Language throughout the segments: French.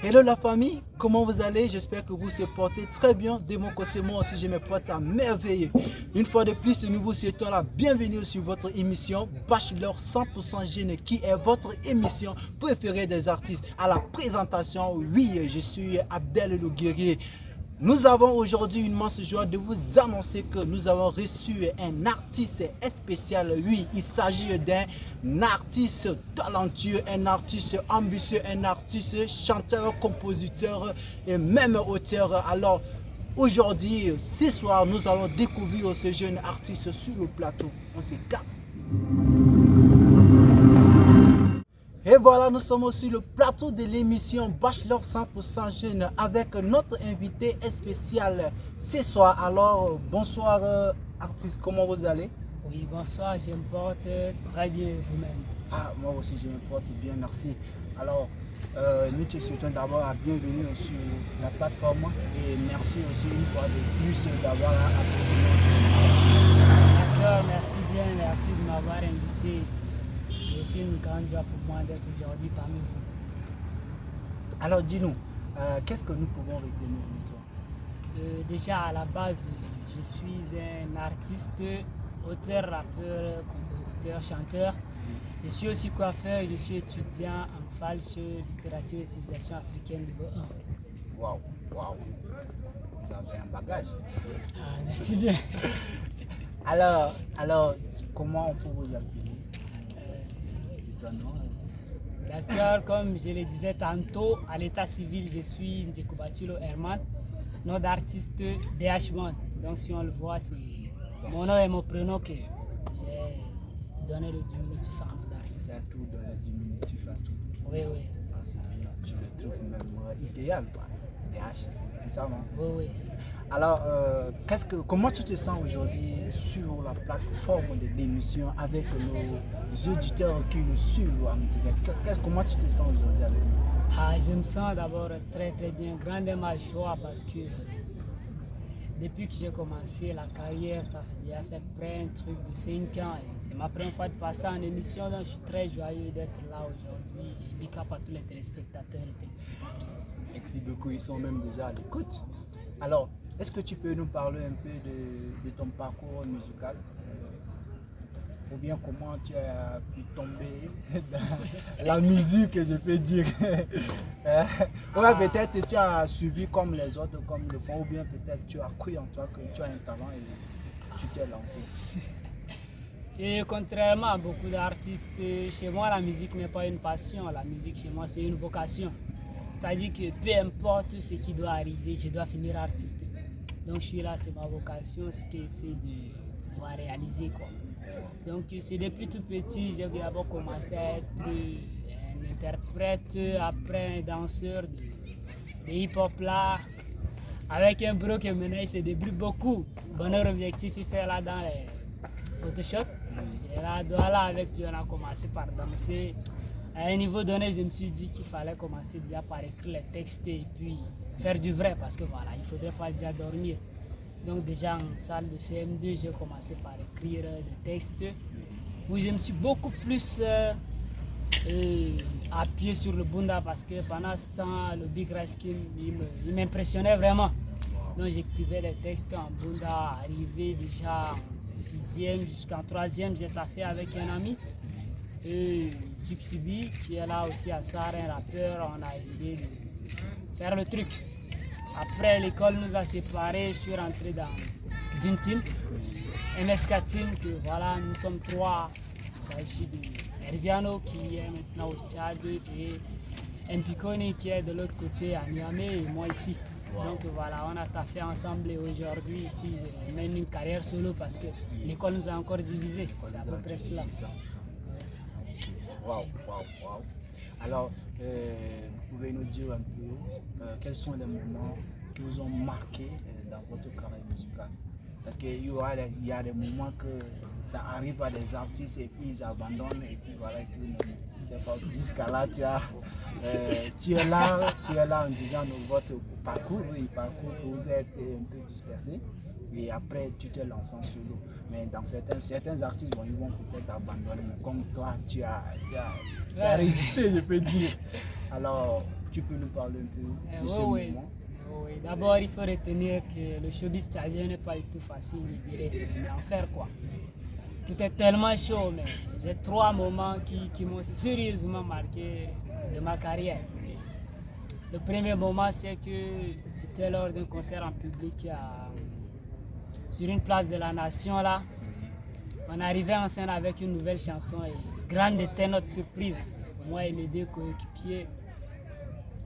Hello la famille, comment vous allez? J'espère que vous se portez très bien. De mon côté, moi aussi je me porte à merveille. Une fois de plus, nous vous souhaitons la bienvenue sur votre émission Bachelor 100% Jeune, qui est votre émission préférée des artistes. À la présentation, oui, je suis Abdel le Guerrier. Nous avons aujourd'hui une immense joie de vous annoncer que nous avons reçu un artiste spécial. Oui, il s'agit d'un artiste talentueux, un artiste ambitieux, un artiste chanteur, compositeur et même auteur. Alors aujourd'hui, ce soir, nous allons découvrir ce jeune artiste sur le plateau. On s'écarte. Et voilà, nous sommes sur le plateau de l'émission Bachelor 100% Jeune avec notre invité spécial ce soir. Alors, bonsoir artiste, comment vous allez? Oui, bonsoir, je me porte très bien vous-même. Ah, moi aussi je me porte bien, merci. Alors, nous te souhaitons d'abord la bienvenue sur la plateforme et merci aussi une fois de plus d'avoir accepté. D'accord, merci bien, merci de m'avoir invité. C'est aussi une grande joie pour moi d'être aujourd'hui parmi vous. Alors, dis-nous, qu'est-ce que nous pouvons retenir de toi? Déjà à la base, je suis un artiste, auteur, rappeur, compositeur, chanteur. Je suis aussi coiffeur, je suis étudiant en falche littérature et civilisation africaine niveau 1. Waouh, waouh, vous avez un bagage. Ah, merci bien. Alors, comment on peut vous appeler? D'accord, comme je le disais tantôt, à l'état civil, je suis Ndjekoubatilo Herman, nom d'artiste DH1. Donc si on le voit, c'est mon nom et mon prénom que j'ai donné le diminutif à mon d'artiste. C'est tout dans le diminutif à tout. Oui, oui. Ah, c'est bien, je le trouve même idéal, quoi. DH, c'est ça, non? Oui, oui. Alors, comment tu te sens aujourd'hui sur la plateforme de l'émission avec nos auditeurs qui nous suivent en direct? Comment tu te sens aujourd'hui avec nous? Ah, je me sens d'abord très très bien, grandement joie parce que depuis que j'ai commencé la carrière, ça fait déjà fait près un truc de 5 ans. C'est ma première fois de passer en émission, donc je suis très joyeux d'être là aujourd'hui. Et big up à tous les téléspectateurs et téléspectatrices. Merci beaucoup, ils sont même déjà à l'écoute. Alors, est-ce que tu peux nous parler un peu de ton parcours musical ou bien comment tu as pu tomber dans la musique, je peux dire. Ou bien peut-être tu as suivi comme les autres, comme le font, ou bien peut-être tu as cru en toi que tu as un talent et tu t'es lancé. Et contrairement à beaucoup d'artistes, chez moi la musique n'est pas une passion, la musique chez moi c'est une vocation. C'est-à-dire que peu importe ce qui doit arriver, je dois finir artiste. Donc je suis là, c'est ma vocation, ce que c'est de pouvoir réaliser, quoi. Donc c'est depuis tout petit, j'ai d'abord commencé à être un interprète, après un danseur de hip-hop là, avec un bro qui maintenant il se débrouille beaucoup. Bonheur objectif, il fait là dans les Photoshop. Et là, avec lui, on a commencé par danser. À un niveau donné, je me suis dit qu'il fallait commencer déjà par écrire les textes et puis faire du vrai parce que voilà, il ne faudrait pas déjà dormir. Donc déjà en salle de CM2, j'ai commencé par écrire des textes où je me suis beaucoup plus appuyé sur le Bunda parce que pendant ce temps, le Big Raskin, il m'impressionnait vraiment. Donc j'écrivais les textes en Bunda, arrivé déjà en 6e jusqu'en 3e, j'ai taffé avec un ami. Zuxibi qui est là aussi à Sarre, un rappeur, on a essayé de faire le truc. Après l'école nous a séparés, je suis rentré dans une team, MSK Team, que voilà, nous sommes 3. Il s'agit de Herviano qui est maintenant au Tchad et Mpikoni qui est de l'autre côté à Niamey et moi ici. Wow. Donc voilà, on a taffé ensemble et aujourd'hui ici je mène une carrière solo parce que l'école nous a encore divisés. C'est à peu près cela. Waouh, waouh, waouh. Alors, vous pouvez nous dire un peu quels sont les moments qui vous ont marqué dans votre carrière musicale? Parce qu'il y a des moments que ça arrive à des artistes et puis ils abandonnent et puis voilà, c'est pas jusqu'à là, tu es là en disant votre parcours, que vous êtes un peu dispersé. Et après tu te lances en solo. Mais dans certains artistes, bon, ils vont peut-être abandonner. Mais comme toi, tu as résisté, je peux dire. Alors, tu peux nous parler un peu de ce Oui. moment? Oui. D'abord, il faut retenir que le showbiz tchadien n'est pas du tout facile, je dirais, c'est l'enfer quoi. Tout est tellement chaud, mais j'ai 3 moments qui m'ont sérieusement marqué de ma carrière. Le premier moment, c'est que c'était lors d'un concert en public sur une place de la Nation là. On arrivait en scène avec une nouvelle chanson et grande était notre surprise, moi et mes 2 coéquipiers,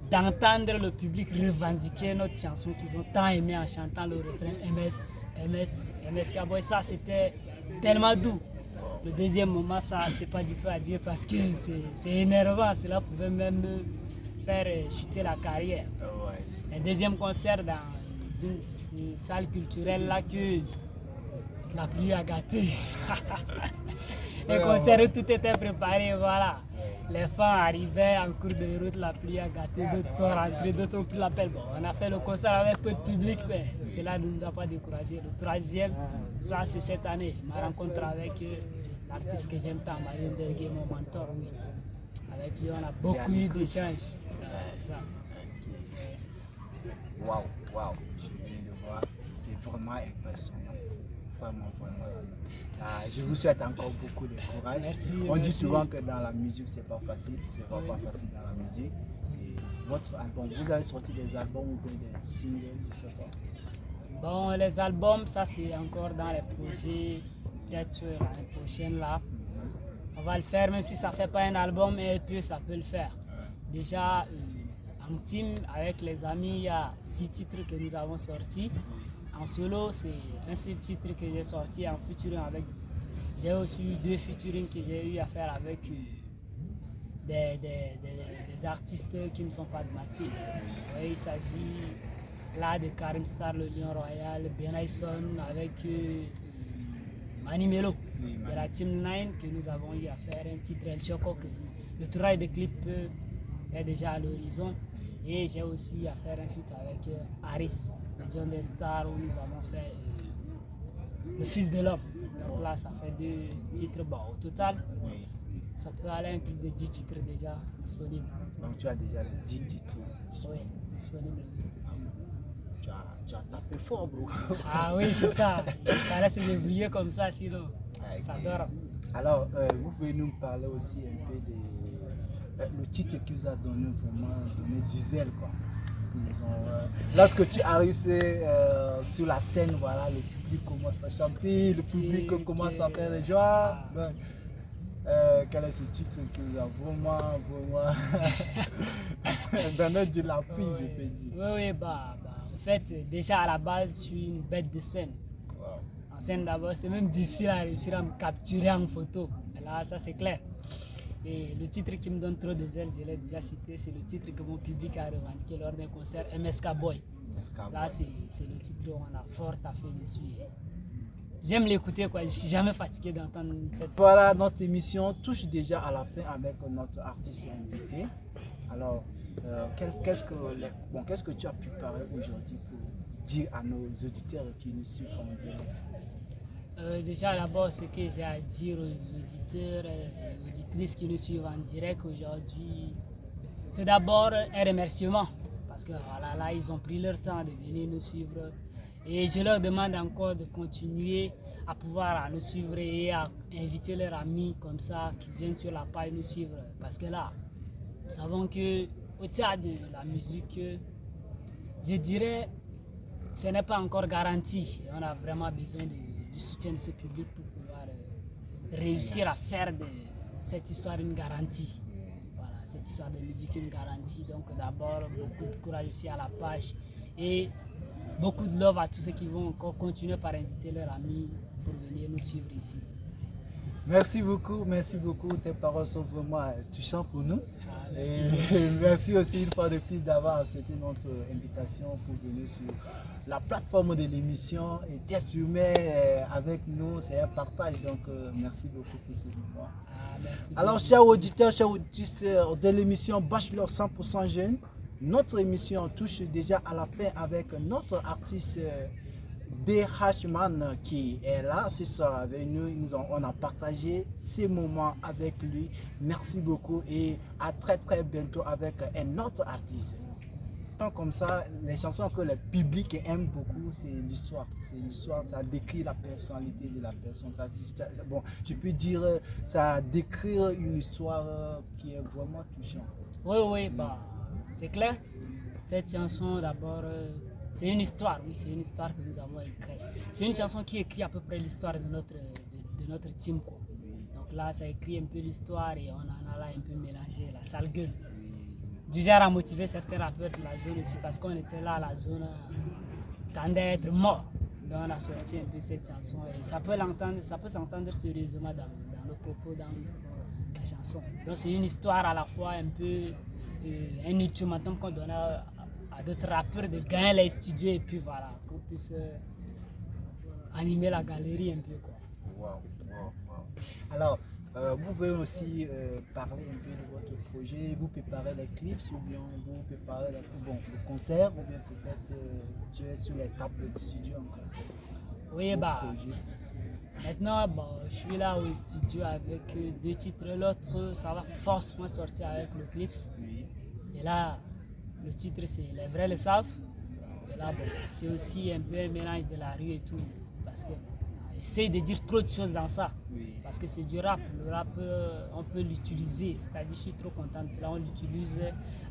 d'entendre le public revendiquer notre chanson qu'ils ont tant aimé en chantant le refrain MS Cowboy. Ça, c'était tellement doux. Le deuxième moment, ça, c'est pas du tout à dire parce que c'est énervant. Cela pouvait même faire chuter la carrière. Le deuxième concert dans une salle culturelle là que la pluie a gâté. Un concert où tout était préparé, voilà. Les fans arrivaient en cours de route, la pluie a gâté, d'autres sont rentrés, d'autres ont pris l'appel. Bon, on a fait le concert avec peu de public, mais cela ne nous a pas découragés. Le troisième, ça c'est cette année, ma rencontre avec l'artiste que j'aime tant, Mario Dergué, mon mentor, oui. Avec lui, on a beaucoup eu d'échanges. C'est ça. Waouh, je viens de voir, c'est vraiment impressionnant. Vraiment. Je vous souhaite encore beaucoup de courage. Merci, On dit merci. souvent que dans la musique, c'est pas facile, c'est vraiment pas facile dans la musique. Et votre album, vous avez sorti des albums ou bien des singles, je sais pas. Bon, les albums, ça c'est encore dans les projets, peut-être l'année prochaine là. On va le faire, même si ça fait pas un album, et puis ça peut le faire. Déjà, en team, avec les amis, il y a 6 titres que nous avons sortis. En solo, c'est un seul titre que j'ai sorti en featuring avec. J'ai aussi eu 2 featuring que j'ai eu à faire avec des artistes qui ne sont pas de Mathilde. Oui, il s'agit là de Karim Star, le Lion Royal, Benaison avec Mani Melo de la Team 9 que nous avons eu à faire un titre El Choco. Le travail de clip est déjà à l'horizon. Et j'ai aussi à faire un feat avec Harris, le John des Stars, où nous avons fait Le Fils de l'Homme. Donc là, ça fait 2 titres. Bon, au total, ça peut aller un truc de 10 titres déjà disponibles. Donc tu as déjà les 10 titres. Oui, disponibles. Tu as tapé fort, bro. Ah oui, c'est ça. Il fallait se débrouiller comme ça, sinon ça dort. Alors, vous pouvez nous parler aussi un peu de le titre qui vous a donné diesel quoi. Lorsque tu arrives sur la scène, voilà, le public commence à chanter, le public commence à faire les joies. Donc, quel est ce titre qui vous a vraiment donné de l'appui, je peux dire? Oui, en fait, déjà à la base, je suis une bête de scène. En scène d'abord, c'est même difficile à réussir à me capturer en photo. Et là, ça c'est clair. Et le titre qui me donne trop de zèle, je l'ai déjà cité, c'est le titre que mon public a revendiqué lors d'un concert, MSK Boy. Là, c'est le titre où on a fort taffé dessus. J'aime l'écouter, quoi. Je ne suis jamais fatigué d'entendre cette... Voilà, notre émission touche déjà à la fin avec notre artiste invité. Alors, qu'est-ce que tu as préparé aujourd'hui pour dire à nos auditeurs qui nous suivent en direct? Déjà, d'abord, ce que j'ai à dire aux auditeurs et auditrices qui nous suivent en direct aujourd'hui, c'est d'abord un remerciement. Parce que voilà, là, ils ont pris leur temps de venir nous suivre. Et je leur demande encore de continuer à pouvoir nous suivre et à inviter leurs amis comme ça qui viennent sur la page nous suivre. Parce que là, nous savons qu'au théâtre de la musique, je dirais, ce n'est pas encore garanti. Et on a vraiment besoin du soutien de ce public pour pouvoir réussir à faire de cette histoire une garantie. Voilà, cette histoire de musique une garantie. Donc d'abord, beaucoup de courage aussi à la page et beaucoup de love à tous ceux qui vont encore continuer par inviter leurs amis pour venir nous suivre ici. Merci beaucoup. Tes paroles sont vraiment touchantes pour nous. Merci. Et merci aussi une fois de plus d'avoir accepté notre invitation pour venir sur la plateforme de l'émission et t'exprimer avec nous. C'est un partage, donc merci beaucoup pour ce moment. Alors, chers auditeurs, chers auditeurs de l'émission Bachelor 100% Jeune, notre émission touche déjà à la fin avec notre artiste DHman qui est là ce soir avec nous. On a partagé ces moments avec lui. Merci beaucoup et à très très bientôt avec un autre artiste. Comme ça, les chansons que le public aime beaucoup, c'est l'histoire. C'est l'histoire, ça décrit la personnalité de la personne. Bon, je peux dire, ça décrit une histoire qui est vraiment touchante. Oui, bah, c'est clair. Cette chanson, d'abord, c'est une histoire, oui, c'est une histoire que nous avons écrite. C'est une chanson qui écrit à peu près l'histoire de notre team, quoi. Donc là, ça écrit un peu l'histoire et on en a là un peu mélangé la sale gueule. Du genre à motiver certains rappeurs de la zone aussi parce qu'on était là, la zone tendait à être mort. Donc on a sorti un peu cette chanson et ça peut s'entendre sérieusement dans nos propos, dans la chanson. Donc c'est une histoire à la fois un peu un ultimatum qu'on donne à d'autres rappeurs de gagner les studios et puis voilà, qu'on puisse animer la galerie un peu quoi. Wow. Alors, vous pouvez aussi parler un peu de votre projet, vous préparez les clips ou bien vous préparez le concert ou bien peut-être tu es sur les tables de studio encore. Oui, bah, maintenant je suis là au studio avec 2 titres, l'autre ça va forcément sortir avec le clip. Oui. Et là, le titre c'est Les Vrais le savent. Et là, c'est aussi un peu un mélange de la rue et tout parce que j'essaie de dire trop de choses dans ça. Oui. Parce que c'est du rap. Le rap, on peut l'utiliser. C'est-à-dire, je suis trop content de cela. On l'utilise.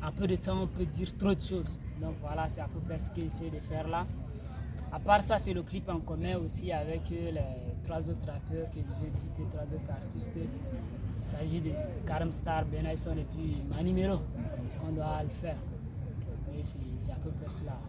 En peu de temps, on peut dire trop de choses. Donc voilà, c'est à peu près ce que j'essaie de faire là. À part ça, c'est le clip en commun aussi avec les 3 autres rappeurs que je viens de citer, 3 autres artistes. Il s'agit de Karam Star, Benaïson et puis Manimero. On doit le faire. Oui, c'est à peu près cela.